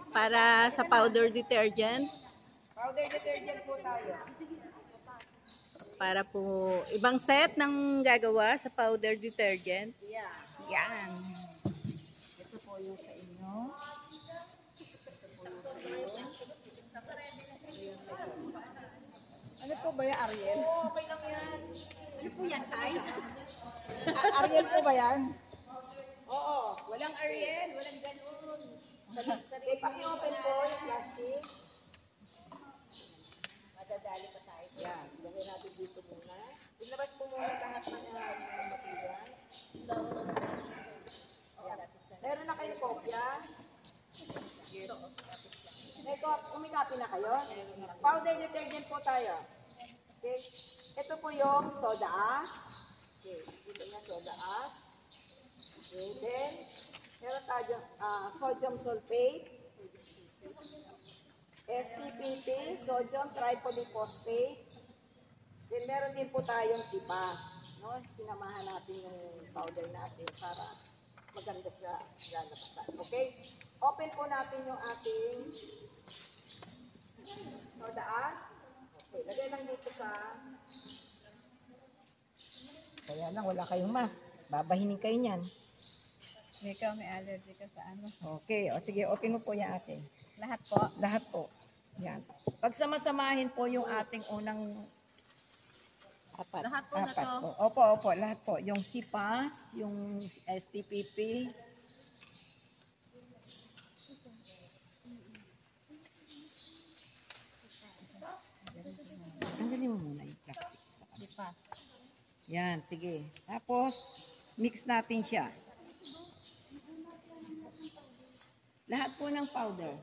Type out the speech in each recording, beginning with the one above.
para sa powder detergent. Powder detergent po tayo. Para po ibang set ng gagawa sa powder detergent. Yeah. Yan. Ito po yung sa inyo. Ito po yung sa inyo. Ano po ba yan, Ariel? Oo, okay lang yan. Ano po yan, Tay? Ariel po ba yan? Oo. Walang Ariel, walang ganun. Okay, paki-open po yung plastic. Madadali pa tayo. Yan, ilagay natin dito muna. Ilabas po muna lahat ng materials. Meron na kayong kopya? Yes. Umikapi na kayo? Powder detergent po tayo. Okay. Ito po yung soda ash. Okay, ito na soda ash. Okay, then meron tayo sodium sulfate. STPP, sodium tripolyphosphate. Then meron din po tayong sipas. No? Sinamahan natin yung powder natin para maganda siya lalabasan. Okay? Open po natin yung ating soda ash. Okay, lagay lang dito sa... Kaya lang, wala kayong mask. Babahinin kayo niyan. Ikaw may allergy ka sa ano? Okay, o sige, open mo po yung ating. Lahat po. Lahat po. Yan. Pagsamasamahin po yung ating unang apat. Lahat po na to? Po. Opo, lahat po. Yung sipas, yung STPP. Tanggalin mo muna yung plastic sa kanila. Sipas. Yan, sige. Tapos, mix natin siya. Lahat po ng powder.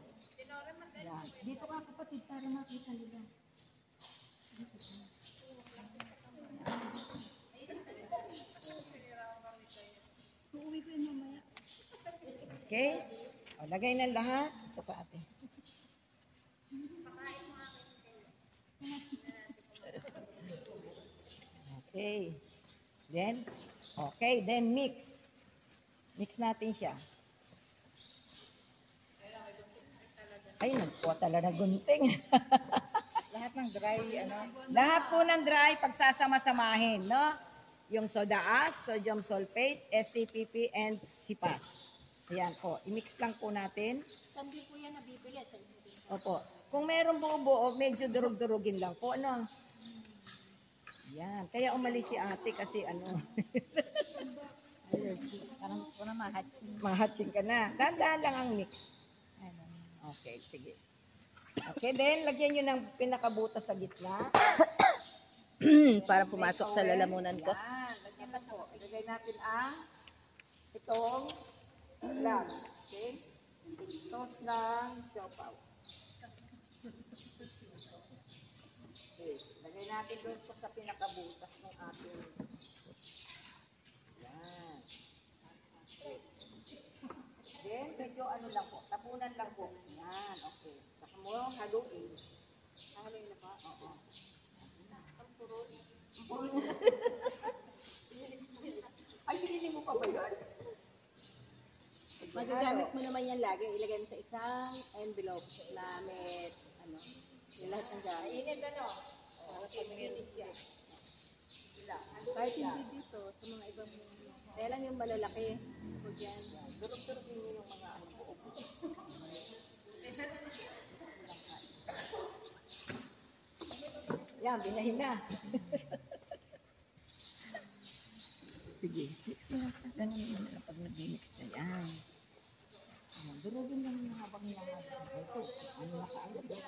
Yan. Dito ka kapatid para makita nila. Okay? O, lagay na lahat. Ito pa ate. Okay. Then mix. Mix natin siya. Ay, nagpo talaga gunting. Lahat ng dry, ano? Lahat po ng dry, pagsasama-samahin, no? Yung soda ash, sodium sulfate, STPP, and sipas. Ayan po. I-mix lang po natin. Saan din po yan nabibili? Sa inyo? Opo. Kung meron buo-buo, medyo durug-durugin lang po, ano? Yan. Kaya umalis si ate kasi ano. Allergy. Parang gusto ko na mahatching. Mahatching ka na. Dahan-dahan lang ang mix. Okay, sige. Okay, then lagyan nyo ng pinakabutas sa gitna. Para pumasok sa lalamunan ko. Yan, lagyan na po. Ilagay natin ang itong glass. Okay? Sauce ng siopaw. Okay, lagay natin doon po sa pinakabutas ng ating. Yan. Okay. Then, medyo ano lang po, tapunan lang po. Yan, okay. Saka mo haluin. Haluin na pa? Oo. Ang puro. Ay, pinili mo pa ba yun? Magagamit mo naman yan lagi. Ilagay mo sa isang envelope na may, ano, yung lahat ng gamit. Init ano? Okay, mainit siya. Sila. Kahit hindi dito, sa mga ibang, kaya lang yung malalaki. Huwag yan. Durog-durog niyo yung mga ano po. Yan, binahin na. Sige, mix mo lang. Ganun naman nila pag nag-mix na yan. Ayan, durugin lang yung habang nilangabas. Ito, ano na kaagad eh.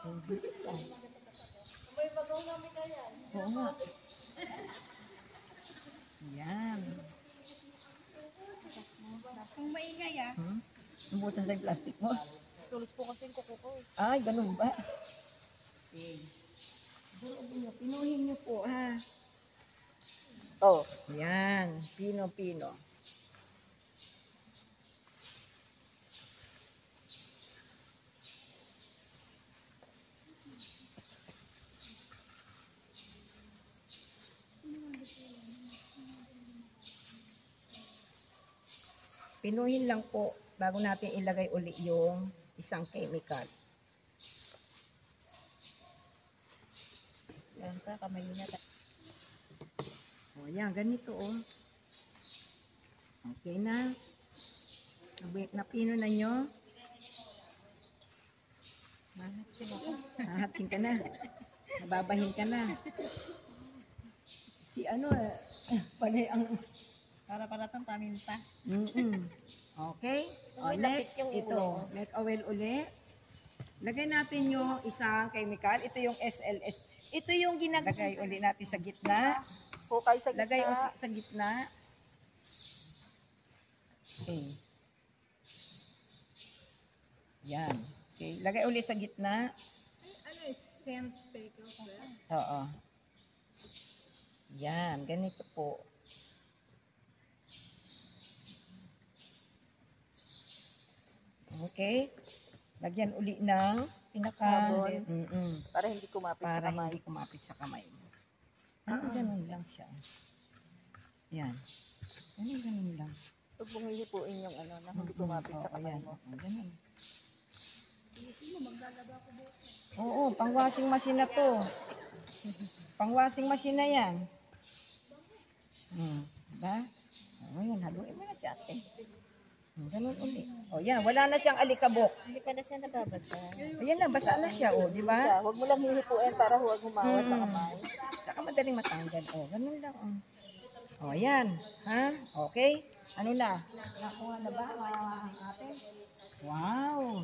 Ang bilis ah. May bagaw namin na yan. Oo nga. Yan. Kung maingay ah. Nabutan sa yung plastic mo. Tulos po kasi yung kuko ko. Ay, ganun ba? Okay. Durugin niyo, pinuhin niyo po ha. Oh, yan. Pino-pino. Pinuhin lang po. bago natin ilagay uli yung isang chemical. Yan pa, kamay na. O, yan, ganito, o. Okay na. Napino na nyo. Mahatsin ka na. Nababahin ka na. Si ano, panay ang... Para itong paminta. Okay. O, May next, lapit yung ito. ulo. Make oil uli. Lagay natin yung isang chemical. Ito yung SLS. Ito yung ginagay uli natin sa gitna. Hukay sa Lagay gitna. uli sa gitna. Okay. Yan. Okay. Lagay uli sa gitna. Ano yung sense speckles? Oo. Yan. Ganito po. Okay. Lagyan uli ng pinaka... Sabon. Para hindi kumapit sa Para kamay. hindi kumapit sa kamay mo. Ganun lang siya. Yan. Ganun lang. Huwag mong hihipuin yung ano na hindi kumapit sa kamay mo. Ganun. Oo, pang washing machine na to. Pang washing machine na yan. Diba? O, yan, haluin mo na siya, ate. Ganun uli. O, yan, wala na siyang alikabok. Hindi pa na siya nababasa. Ayan na, basa na siya, o, di ba? Huwag mo lang hihipuin para huwag humawa sa kamay. Saka madaling matanggal. O, ganun lang, o. O, ayan. Ha? Okay? Ano na? Nakuha na ba? Ate? Wow!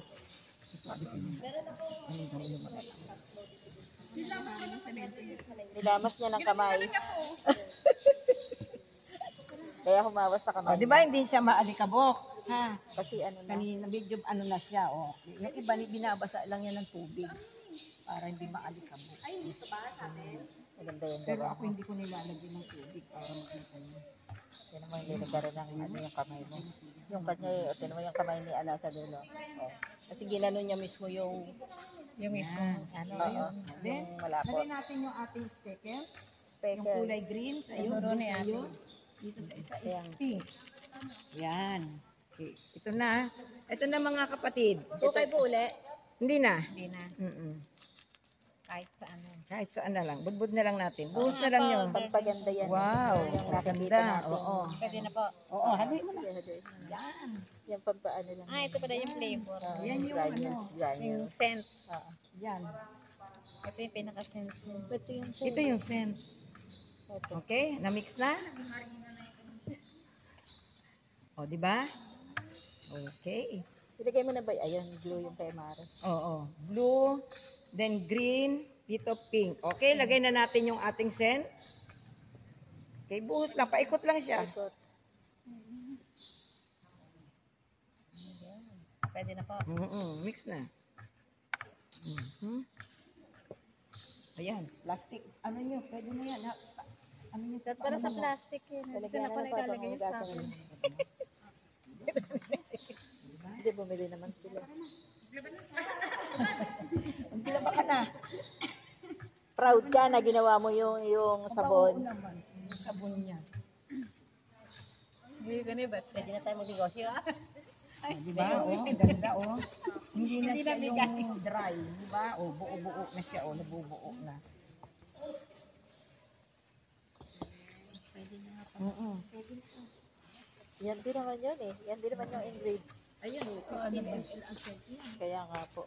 Nilamas niya ng kamay. Kaya humawa sa O, kamay. di ba hindi siya maalikabok? Ha? Kasi ano na. Kanina medyo ano na siya, o. Yung iba binabasa lang yan ng tubig para hindi maalikabok. Ay, Maganda yung pero gawa ako mo. hindi ko nilalagyan ng tubig para makita niyo. Yan naman yung nilagaran ng ano yung kamay mo. Yung kanya, ito naman yung kamay ni Ala sa dulo. Oh. Kasi ginano niya mismo yung mismo, ano, Then, yung malapot. lagay natin yung ating speckles. Yung Speckle. kulay green. Ayun, doon sa iyo. Dito sa isa is pink. Yan. Okay. Ito na. Ito na mga kapatid. Okay po uli. Hindi na. Hindi na. Kahit sa ano. Kahit saan na lang. Budbud na lang natin. Buhos na lang yun. Pagpaganda yan. Wow. Yung nakikita Maganda. natin. Oo. Pwede na po. Oo, haluin mo na. Yan. Yan. Yung pampaano lang. Ito pala yung flavor. Yan yung granules. ano. Granules. Yung scent. Yan. Ito yung pinaka-scent. Ito yung Ito yung scent. Okay? Na-mix na? O, di ba? Okay. Ilagay mo na ba? Ayun, glue yung kay Mare. Oo. Blue, then green, dito pink. Okay, lagay na natin yung ating scent. Okay, buhos lang. Paikot lang siya. Ikot. Pwede na po. Mix na. Ayan, plastic. Ano nyo? Pwede na yan. Ano nyo? At para sa plastic yun. Ito Talagyan na na ko na para nagalagay yun sa mahugasan akin. yun. Hindi, bumili naman sila. Maglaba ka na. Proud ka na ginawa mo yung Oo sabon. naman. Yung sabon niya. Hindi ko na ba? Pwede na tayo magnegosyo ah. Di ba? Oh, ganda oh. Hindi na siya yung dry. Di ba? Oh, buo-buo na siya. Oh, nabubuo na. Yan din naman yun eh. Yan din naman yung engraved. Ayun, 15 ml ang set niya. Kaya nga po.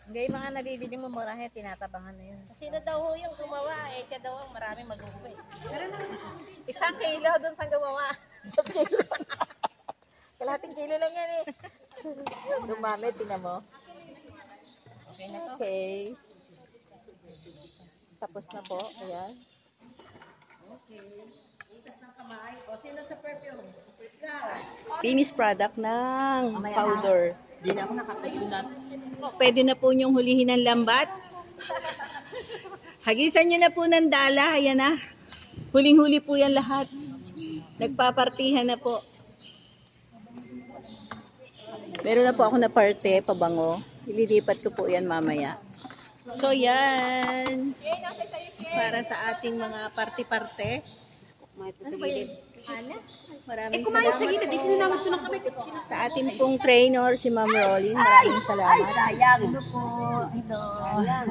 Hindi, yung mga nabibili mo murahe, tinatabangan na yun. Kasi na daw ho yung gumawa, eh siya daw ang maraming mag-uwi. Isang kilo dun sa gumawa. Isang kilo. Kalahating kilo lang yan eh. Dumami, tingnan mo. Okay na to. Okay. Tapos na po. Ayan. Finished product ng powder. Hindi na ako nakakayunat. Pwede na po niyong hulihin ng lambat. Hagisan niyo na po ng dala. Ayan na. Huling-huli po yan lahat. Nagpapartihan na po. Meron na po ako na parte, pabango. Ililipat ko po yan mamaya. So yan. Para sa ating mga parte-parte. Ano ba yun? Maraming salamat po. Sa ating pong trainer, si Ma'am Rolin. Maraming salamat. Sayang. Ito po. Ito. Sayang.